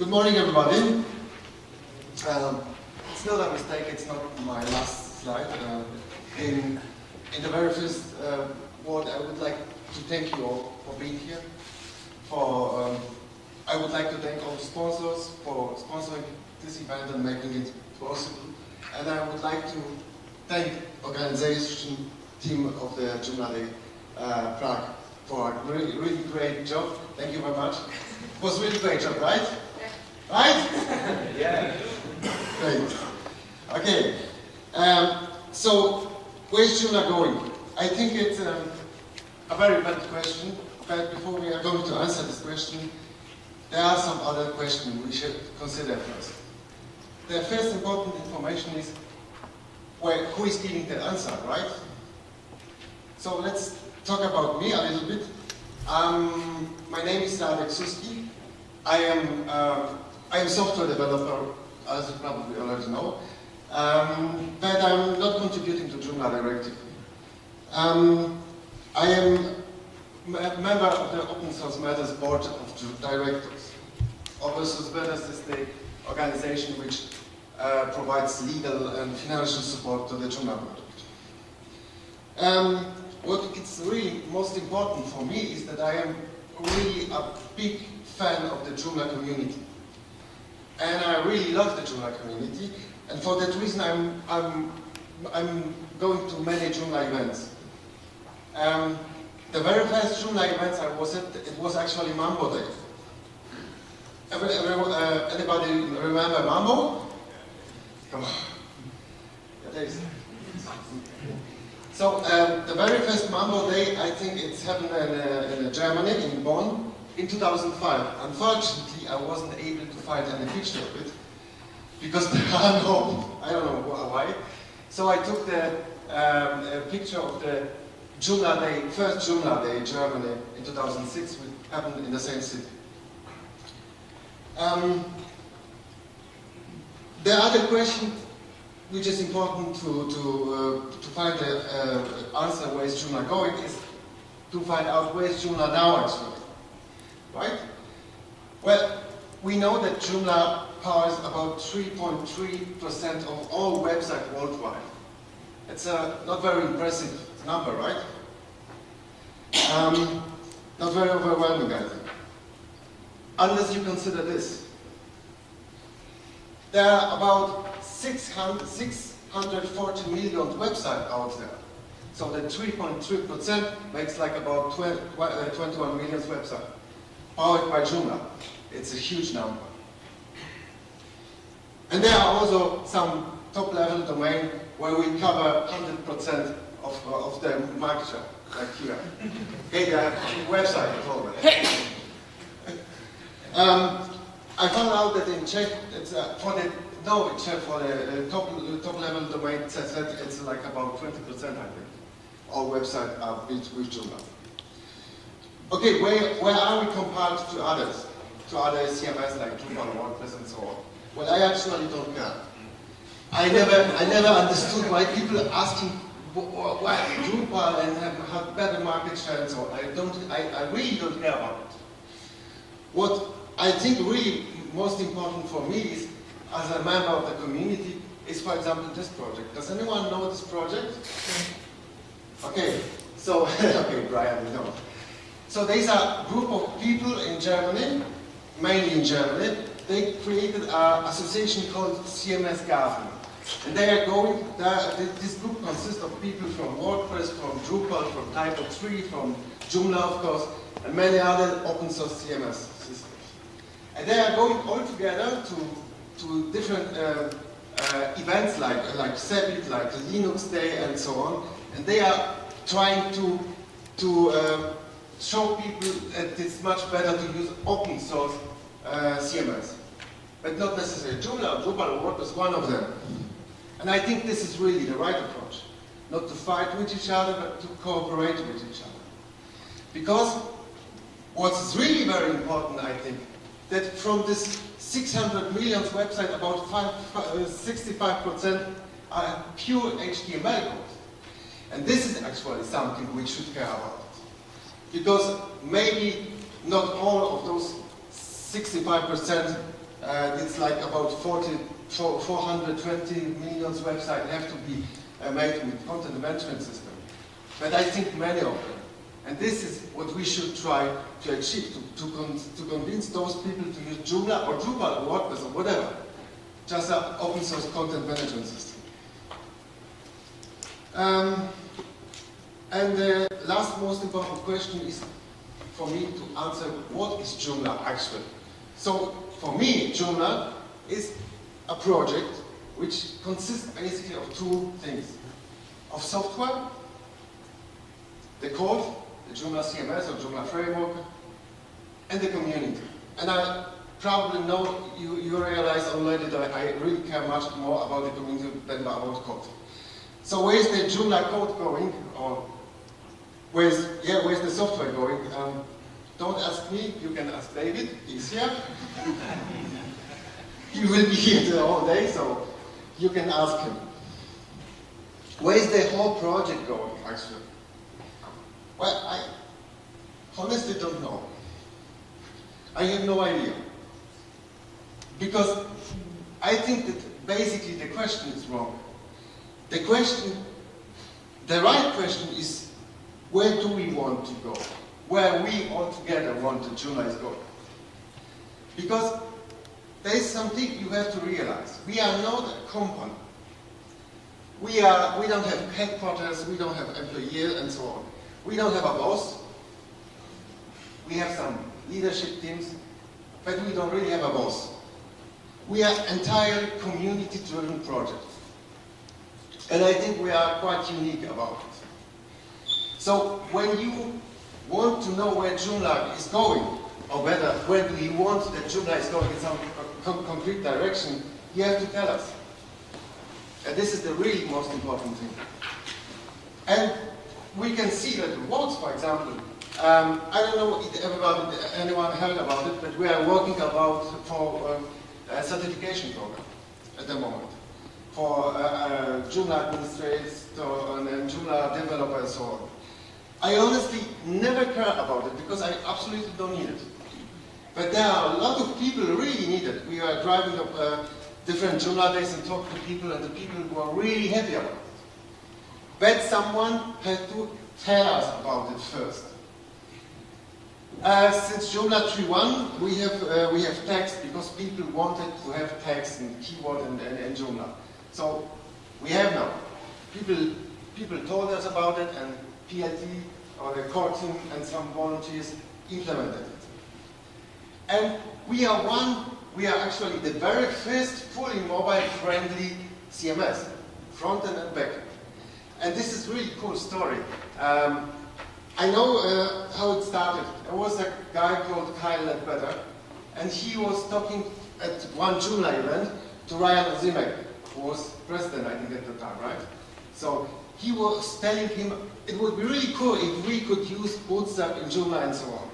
Good morning, everybody. It's not a mistake, it's not my last slide. In the very first word, I would like to thank you all for being here. I would like to thank all the sponsors for sponsoring this event and making it possible. And I would like to thank the organization team of the JoomlaDay Prague for a really great job. Thank you very much. It was a really great job, right? Yeah. Right? Yeah. Great. Okay. So, where's Joomla going? I think it's a very bad question, but before we are going to answer this question, there are some other questions we should consider first. The first important information is who is giving the answer, right? So let's talk about me a little bit. My name is Radek Suski. I am a software developer, as you probably already know, but I'm not contributing to Joomla directly. I am a member of the Open Source Matters Board of Directors. Open Source Matters is the organization which provides legal and financial support to the Joomla project. What is really most important for me is that I am really a big fan of the Joomla community. And I really love the Joomla community, and for that reason I'm going to many Joomla events. The very first Joomla events I was at, it was actually Mambo Day. Anybody remember Mambo? Come on. Yeah, there is. So the very first Mambo Day, I think it's happened in Germany, in Bonn, in 2005. Unfortunately, I wasn't able to find any picture of it because there are no, I don't know why. So I took the picture of the JoomlaDay, first JoomlaDay in Germany in 2006, which happened in the same city. The other question, which is important to find the answer where is Joomla going, is to find out where is Joomla now actually, right? Well, we know that Joomla powers about 3.3% of all websites worldwide. It's a not very impressive number, right? Not very overwhelming, I think. Unless you consider this. There are about 640 million websites out there. So the 3.3% makes like about 21 million websites powered by Joomla. It's a huge number. And there are also some top-level domains where we cover 100% of the market share, like here. Hey, they have a website as well. I found out that in Czech, it's for the top-level domain set, it's like about 20%, I think. All websites are built with Joomla. Okay, where are we compared to others? To other CMS like Drupal, WordPress, and so on? Well, I actually don't care. I never understood why people are asking why Drupal and have better market share and so on. I really don't care about it. What I think really most important for me is, as a member of the community, is for example this project. Does anyone know this project? Okay, so, okay, Brian, you know. So there's a group of people in Germany, mainly in Germany. They created an association called CMS Garden. And they are going, this group consists of people from WordPress, from Drupal, from Typo3, from Joomla, of course, and many other open source CMS systems. And they are going all together to different events like Sebit, like Linux Day, and so on. And they are trying to show people that it's much better to use open source CMS. But not necessarily Joomla, Drupal, or WordPress, one of them. And I think this is really the right approach. Not to fight with each other, but to cooperate with each other. Because what's really very important, I think, that from this 600 million website, about 65% are pure HTML code. And this is actually something we should care about. Because maybe not all of those 65% It's like about 420 million websites have to be made with content management system. But I think many of them. And this is what we should try to achieve, to convince those people to use Joomla or Drupal or WordPress or whatever. Just an open source content management system. And the last most important question is for me to answer, what is Joomla actually? So for me, Joomla is a project which consists basically of two things. Of software, the code, the Joomla CMS or Joomla framework, and the community. And I probably know you realize already that I really care much more about the community than about code. So where is the Joomla code going, or where's the software going? Don't ask me, you can ask David, he's here. He will be here the whole day, so you can ask him. Where is the whole project going, actually? Well, I honestly don't know. I have no idea. Because I think that basically the question is wrong. The right question is, where do we want to go? Where we all together want that Joomla is going. Because there is something you have to realize. We are not a company. We don't have headquarters, we don't have employees and so on. We don't have a boss. We have some leadership teams, but we don't really have a boss. We are entirely community-driven project. And I think we are quite unique about it. So when you want to know where Joomla is going, or better, where do you want that Joomla is going in some concrete direction, you have to tell us. And this is the really most important thing. And we can see that the votes, for example, I don't know if anyone heard about it, but we are working for a certification program at the moment for Joomla administrators and Joomla developers and so on. I honestly never care about it because I absolutely don't need it. But there are a lot of people who really need it. We are driving up different JoomlaDays and talk to people, and the people who are really happy about it. But someone had to tell us about it first. Since Joomla 3.1, we have text because people wanted to have text and keyword and Joomla. So we have now. People told us about it, and PLT or the core team and some volunteers implemented it. And we are actually the very first fully mobile-friendly CMS, front-end and back-end. And this is a really cool story. I know how it started. There was a guy called Kyle Ledbetter, and he was talking at one Joomla event to Ryan Ozimek, who was president, I think, at the time, right? So he was telling him it would be really cool if we could use Bootstrap in Joomla and so on.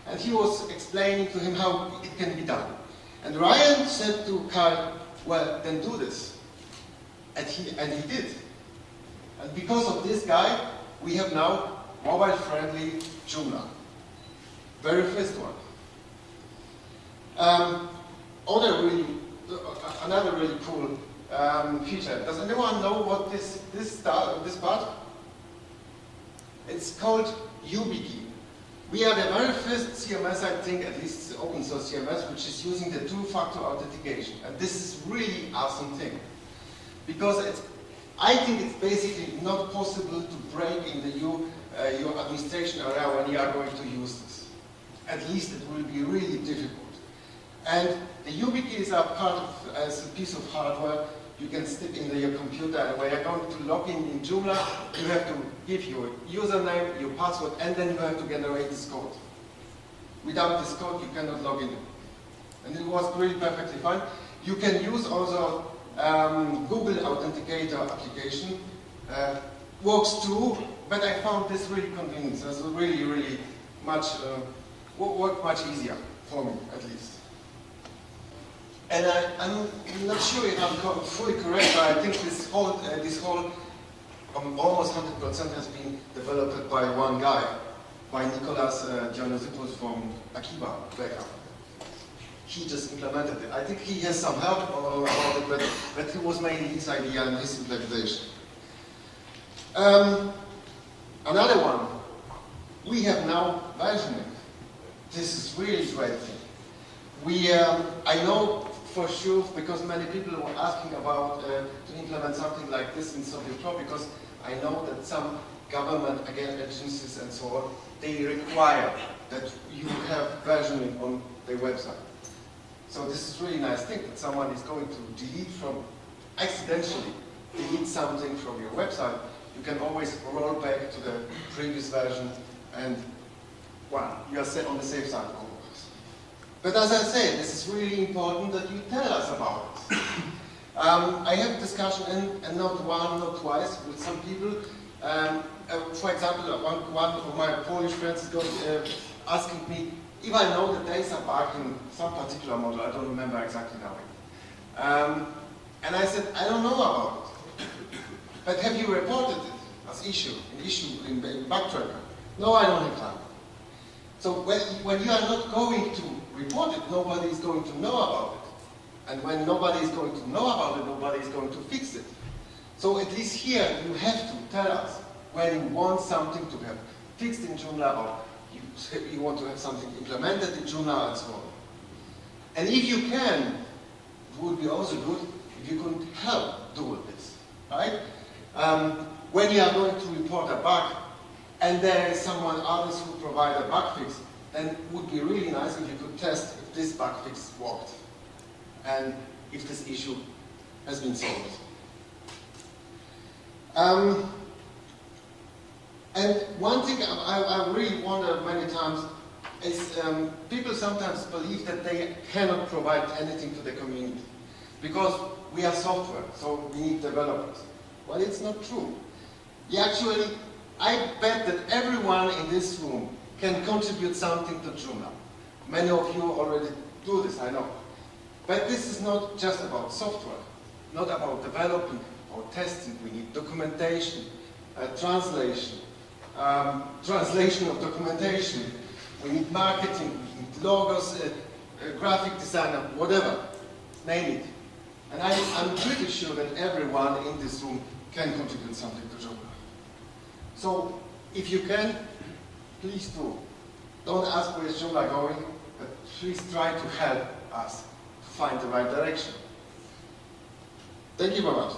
And he was explaining to him how it can be done. And Ryan said to Kyle, well, then do this. And he did. And because of this guy, we have now mobile-friendly Joomla. Very first one. Another really cool feature. Does anyone know what this part? It's called YubiKey. We are the very first CMS, I think, at least open source CMS, which is using the two-factor authentication. And this is really awesome thing. Because I think it's basically not possible to break into your administration area when you are going to use this. At least it will be really difficult. And the YubiKeys are part of, as a piece of hardware you can stick into your computer, and when you're going to log in Joomla, you have to give your username, your password, and then you have to generate this code. Without this code, you cannot log in. And it was really perfectly fine. You can use also Google Authenticator application. Works too, but I found this really convenient. So it's really, really much, worked much easier for me, at least. And I'm not sure if I'm fully correct, but I think this whole almost 100% has been developed by one guy, by Nicholas Dionysopoulos from Akiba backup. he just implemented it. I think he has some help about it, but it was mainly his idea and his implementation. Another one, we have now versioning. This is really great thing. I know for sure, because many people were asking about to implement something like this in Soviet Pro, because I know that some government, again, agencies and so on, they require that you have versioning on their website. So this is really nice thing that someone is going to accidentally delete something from your website. You can always roll back to the previous version and, well, you are on the safe side always. But as I said, this is really important that you tell us about it. I have a discussion, and not one, not twice, with some people. For example, one of my Polish friends is asking me if I know that there is a bug in some particular model. I don't remember exactly now. And I said, I don't know about it. But have you reported it as an issue in bug tracker? No, I don't have time. So when you are not going to report it, nobody is going to know about it. And when nobody is going to know about it, nobody is going to fix it. So at least here, you have to tell us when you want something to have fixed in Joomla, or you want to have something implemented in Joomla and so on. And if you can, it would be also good if you could help do this, right? When you are going to report a bug, and there is someone else who provide a bug fix, then it would be really nice if you could test if this bug fix worked, and if this issue has been solved. And one thing I really wonder many times is people sometimes believe that they cannot provide anything to the community because we are software, so we need developers. Well, it's not true. Actually, I bet that everyone in this room can contribute something to Joomla. Many of you already do this, I know. But this is not just about software, not about developing or testing. We need documentation, translation, translation of documentation. We need marketing, we need logos, graphic designer, whatever, name it. And I'm pretty sure that everyone in this room can contribute something to Joomla. So, if you can, please do. Don't ask where is Joomla going, but please try to help us to find the right direction. Thank you very much.